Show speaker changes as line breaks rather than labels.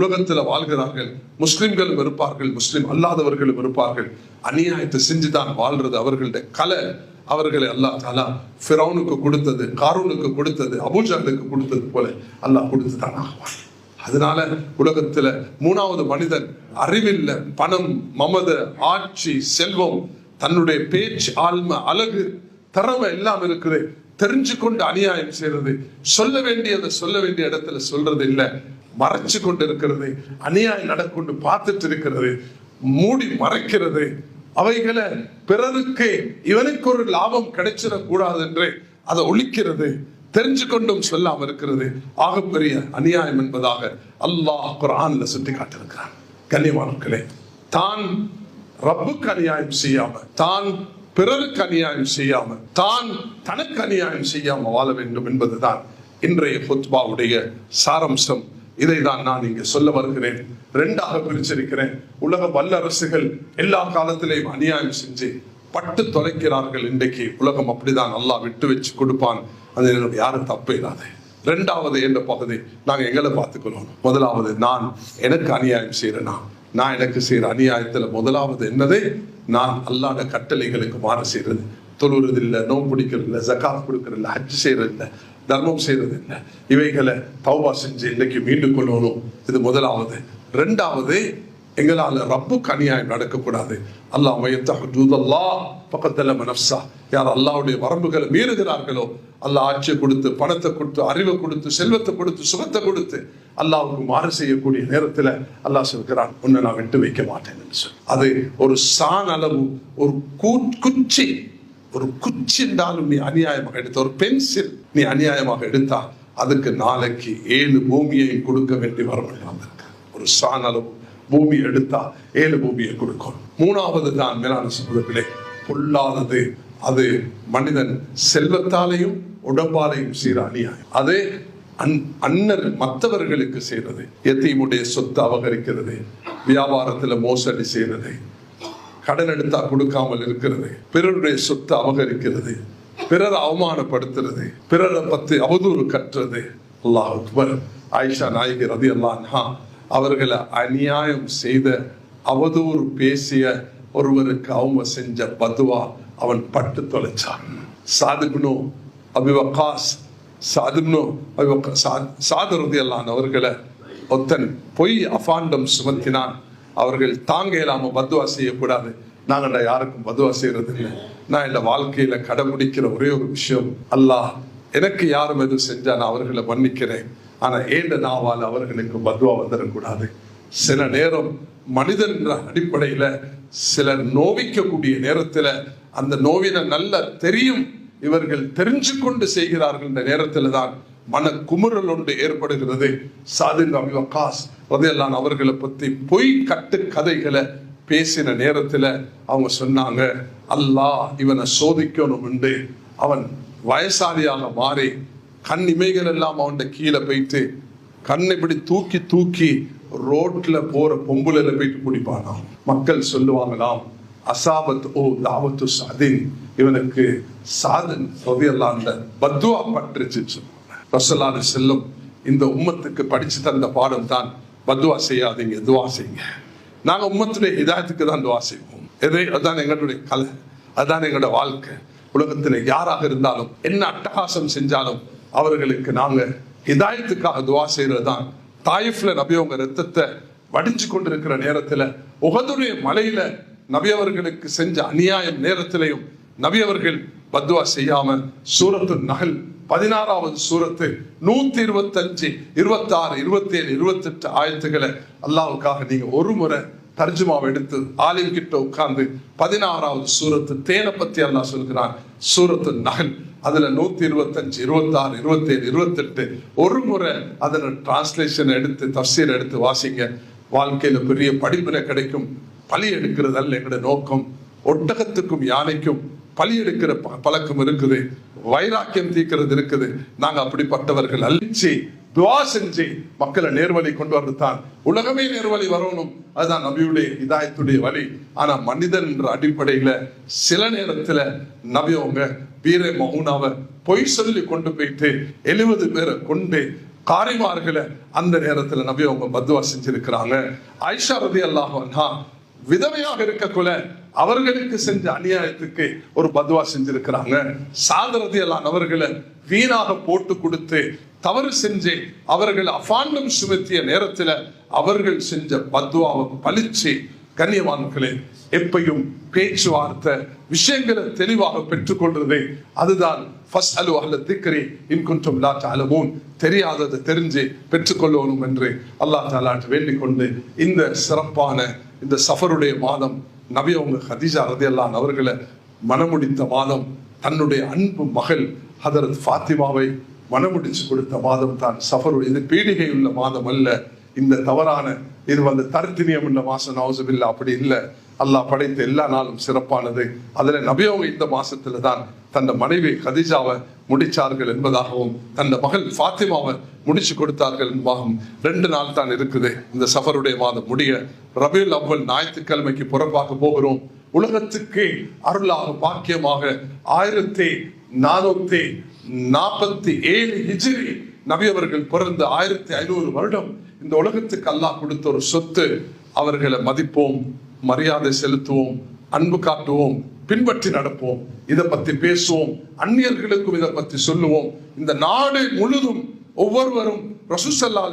உலகத்துல வாழ்கிறார்கள். முஸ்லிம்களும் இருப்பார்கள், முஸ்லிம் அல்லாதவர்களும் இருப்பார்கள். அநியாயத்தை செஞ்சுதான் வாழ்றது அவர்களுடைய கலை. அவர்களை அல்லாஹ் தஆலா ஃபிரௌனுக்கு கொடுத்தது, காரூனுக்கு கொடுத்தது, அபூஜஹலுக்கு கொடுத்தது போல அல்லாஹ் கொடுத்துதான் ஆகுவான். அதனால உலகத்துல மூணாவது மனிதன் அறிவில்ல, பணம், மமத, ஆட்சி, செல்வம், தன்னுடைய பேச்சு, ஆழ்மை, அழகு, திறமை எல்லாம் இருக்குது, தெரிஞ்சு கொண்டு அநியாயம் செய்யறது, சொல்ல வேண்டியதை சொல்ல வேண்டிய இடத்துல சொல்றது இல்ல, மறைச்சு கொண்டு இருக்கிறது, அநியாயம் நடக்கொண்டு பார்த்துட்டு இருக்கிறது, மூடி மறைக்கிறது, அவைகளை பிறருக்கு இவனுக்கு ஒரு லாபம் கிடைச்சிடக் கூடாது என்று அதை ஒழிக்கிறது, தெரிஞ்சு கொண்டும் சொல்லாம இருக்கிறது ஆகப்பெரிய அநியாயம் என்பதாக அல்லாஹ் குர்ஆன்ல சுட்டி காட்டியிருக்கிறான். கண்ணியமானவர்களே, தான் ரப்புக்கு அநியாயம் செய்யாம, தான் பிறருக்கு அநியாயம் செய்யாம, தான் தனக்கு அநியாயம் செய்யாம வாழ வேண்டும் என்பதுதான் இன்றைய ஹுத்பாவுடைய சாரம்சம். இதை தான் நான் இங்க சொல்ல வருகிறேன். ரெண்டாக பிரிச்சிருக்கிறேன். உலக வல்லரசுகள் எல்லா காலத்திலையும் அநியாயம் செஞ்சு பட்டு தொலைக்கிறார்கள். இன்றைக்கு உலகம் அப்படிதான். அல்லாஹ் விட்டு வச்சு கொடுப்பான், அது யாரும் தப்பு இல்லாத. ரெண்டாவது என்ற பகுதி நாங்க எங்களை பார்த்துக்கணும். முதலாவது, நான் எனக்கு அநியாயம் செய்யறேனா, நான் எனக்கு செய்யற அநியாயத்துல முதலாவது என்னது, நான் அல்லாஹ்வுடைய கட்டளைகளுக்கு மாறு செய்யறது, தொழுறது இல்லை, நோன்பு பிடிக்கிறது இல்லை, ஜகாத் கொடுக்கறது இல்லை, ஹஜ் செய்யறது இல்லை, தர்மம் செய்யறது இல்லை, இவைகளை தௌபா செஞ்சு இன்னைக்கு மீண்டு கொள்ளணும். இது முதலாவது. ரெண்டாவது, எங்களால ரப்புக்கு அநியாயம் நடக்கக்கூடாது. அல்லாஹ் யார் அல்லாஹ்வுடைய வரம்புகளை மீறுகிறார்களோ, அல்லாஹ் ஆட்சியை கொடுத்து, பணத்தை கொடுத்து, அறிவை கொடுத்து, செல்வத்தை கொடுத்து, சுகத்தை கொடுத்து அல்லாஹ்வுக்கு மாறு செய்யக்கூடிய நேரத்துல அல்லாஹ் சொல்கிறான், உன்னை நான் விட்டு வைக்க மாட்டேன் என்று சொல்லி. அது ஒரு சான் அளவு, ஒரு குச்சி, ஒரு குச்சி என்றாலும் நீ அநியாயமாக எடுத்த, ஒரு பென்சில் நீ அநியாயமாக எடுத்தா அதுக்கு நாளைக்கு 7 பூமியை கொடுக்க வேண்டி வரணும். ஒரு சான் அளவு பூமி எடுத்தா 7 பூமியை கொடுக்கும். மூணாவது தான் மேலான சகோதரர்களே, பொல்லாதது, அது மனிதன் செல்வத்தாலையும் உடம்பாலையும் செய்யற அநியாயம். அது அன்னர் மற்றவர்களுக்கு செய்யறது, எத்தீமுடைய சொத்து அபகரிக்கிறது, வியாபாரத்துல மோசடி செய்யறது, கடன் எடுத்தா கொடுக்காமல் இருக்கிறது, பிறருடைய சொத்து அபகரிக்கிறது, பிறரை அவமானப்படுத்துறது, பிறரை பத்தி அவதூறு கட்டுறது. அல்லாஹ் அக்பர். ஆயிஷா நாயகி ரலியல்லாஹு அன்ஹா அவர்களை அநியாயம் செய்த, அவதூறு பேசிய ஒருவருக்கு அவங்க செஞ்ச பதுவா அவன் பட்டு தொலைச்சான். சாதுப்னு அபி வக்காஸ், சாது ரலியல்லாஹு அன்ஹு அவர்களை ஒத்தன் பொய் அபாண்டம் சுமத்தினான். அவர்கள் தாங்க இல்லாம பதுவா செய்யக்கூடாது, நாங்கள்ட யாருக்கும் பதுவா செய்யறது இல்லை, நான் இந்த வாழ்க்கையில கடைபிடிக்கிற ஒரே ஒரு விஷயம், அல்லாஹ் எனக்கு யாரும் எதுவும் செஞ்சா நான் அவர்களை மன்னிக்கிறேன், ஆனா ஏண்ட நாவால் அவர்களுக்கு பதுவா வந்துடக்கூடாது. சில நேரம் மனிதன் அடிப்படையில சிலர் நோவிக்கக்கூடிய நேரத்துல அந்த நோவின நல்லா தெரியும், இவர்கள் தெரிஞ்சு கொண்டு செய்கிறார்கள் என்ற நேரத்துல தான் மன குமுறல் ஒன்று ஏற்படுகிறது. சாதின் அபி வக்காஸ் ரலியல்லாஹு அன்ஹு அவர்களை பத்தி பொய் கட்டு கதைகளை பேசின நேரத்துல அவங்க சொன்னாங்க, அல்லாஹ் இவனை சோதிக்கணும் என்று அவன் வயசாலியாக மாறி கண் இமைகள் எல்லாம் அவன் கீழே போயிட்டு கண்ணை இப்படி தூக்கி தூக்கி ரோட்ல போற பொம்புல போயிட்டு குடிப்பானாம். மக்கள் சொல்லுவாங்களாம், அசாபத் ஓ தாவத்து சாதின், இவனுக்கு சாதன் ரலியல்லாஹு அன்ஹு பத்துவா பற்றுச்சு. ரசூலுல்லாஹி அலைஹி வஸல்லம் இந்த உம்மத்துக்கு படிச்சு தந்த பாடம் தான், பத்துவா செய்யாதீங்க, துவா செய்யுங்க. நாங்க உம்மத்துடைய ஹிதாயத்துக்கு தான் துவா செய்வோம். அதுதான் எங்களுடைய கலை, அதுதான் எங்களோட வாழ்க்கை. உலகத்துல யாராக இருந்தாலும் என்ன அட்டகாசம் செஞ்சாலும் அவர்களுக்கு நாங்க ஹிதாயத்துக்காக துவா செய்யறது தான். தாயிஃப்ல நபி அவங்க ரத்தத்தை வடிஞ்சு கொண்டிருக்கிற நேரத்துல, உஹதுடைய மலையில நபி அவர்களுக்கு செஞ்ச அநியாயம் நேரத்திலையும் நபி அவர்கள் பத்துவா செய்யாம, சூரத்து நஹல் 16வது சூரத்து 125, 26, 27, 28 ஆயத்துக்களை அல்லாஹ்வுக்காக நீங்க ஒரு முறை தர்ஜுமாவை எடுத்து ஆலிம் கிட்ட உட்கார்ந்து 16வது சூரத்து தேனை பத்தி அல்லாஹ் சொல்கிறான். சூரத்து நஹல் அதுல 125, 26, 27, 28 ஒரு முறை அதன டிரான்ஸ்லேஷன் எடுத்து தஃசீர் எடுத்து வாசிங்க. வாழ்க்கையில பெரிய படிப்பினை கிடைக்கும். பலி எடுக்கிறது அல்ல எங்களுடைய நோக்கம். ஒட்டகத்துக்கும் யானைக்கும் பலி எடுக்கிற பழக்கம் இருக்குது, வைராக்கியம் தீக்கிறது இருக்குது. நாங்க அப்படிப்பட்டவர்கள் அழிச்சு துவா செஞ்சு மக்களை நேர்வழி கொண்டு வரதுதான். உலகமே நேர்வழி வரணும், அதுதான் நபியுடைய இதாயத்துடைய வழி. ஆனா மனிதன் என்ற அடிப்படையில சில நேரத்துல நபி அவங்க வீர மௌனாவை பொய் சொல்லி கொண்டு போயிட்டு 70 பேரை கொண்டு காரிமார்களை அந்த நேரத்துல நபி அவங்க பத்வா செஞ்சிருக்கிறாங்க. ஆயிஷா ரலியல்லாஹு அன்ஹா விதவையாக இருக்கக்குள்ள அவர்களுக்கு செஞ்ச அநியாயத்துக்கு ஒரு பத்வா செஞ்சிருக்கிறாங்க. சாத் ரலியல்லாஹு அவர்களை வீணாக போட்டு கொடுத்து தவறு செஞ்சு அவர்கள் அஃபாண்டம் சுமத்திய நேரத்துல அவர்கள் செஞ்ச பத்வாவை பழிச்சு. கண்ணியவான்களே, எப்பையும் பேச்சுவார்த்தை விஷயங்களை தெளிவாக பெற்றுக்கொள்றது, அதுதான் ஃபஸ்அலு அஹ்ல திக்ரி இன் குன்தும் லா தஅலமூன், தெரியாததை தெரிஞ்சு பெற்றுக்கொள்ளணும் என்று அல்லாஹ் தஆலாட்ட வேண்டிக் கொண்டு இந்த சிறப்பான இந்த சஃபருடைய மாதம் நபி அவங்க ஹதீஜா ரலியல்லாஹு அன்ஹா அவர்களை மணமுடித்த மாதம், தன்னுடைய அன்பு மகள் ஹதரத் ஃபாத்திமாவை மணமுடிச்சு கொடுத்த மாதம் தான் சஃபரு. இது பீடிகை உள்ள மாதம் அல்ல, இந்த தவறான இது தர்த்தினியம் உள்ள மாசம். நவுசுபில்லா, அப்படி இல்லை. அல்லாஹ் படைத்த எல்லா நாளும் சிறப்பானது. அதுல நபி அவங்க இந்த மாசத்துல தான் தன் மனைவி கதீஜாவை முடிச்சார்கள் என்பதாகவும் தன் மகள் ஃபாத்திமாவை முடிச்சு கொடுத்தார்கள் என்பதாகவும் 2 நாள் தான் இருக்குது இந்த சஃபருடைய மாதம் முடிய. ரபியுல் அவ்வல் ஞாயிற்றுக்கிழமைக்கு புறப்பாக போகிறோம். உலகத்துக்கு அருளாக பாக்கியமாக 1447 ஹிஜ்ரி நபி அவர்கள் பிறந்த 1500 வருடம் இந்த உலகத்துக்கு அல்லாஹ் கொடுத்த ஒரு சொத்து. அவர்களை மதிப்போம், மரியாதை செலுத்துவோம், அன்பு காட்டுவோம், பின்பற்றி நடப்போம். இதை பத்தி பேசுவோம், அந்நியர்களுக்கும் இதை பத்தி சொல்லுவோம். இந்த நாடு முழுதும் ஒவ்வொருவரும் ரசூலுல்லாஹி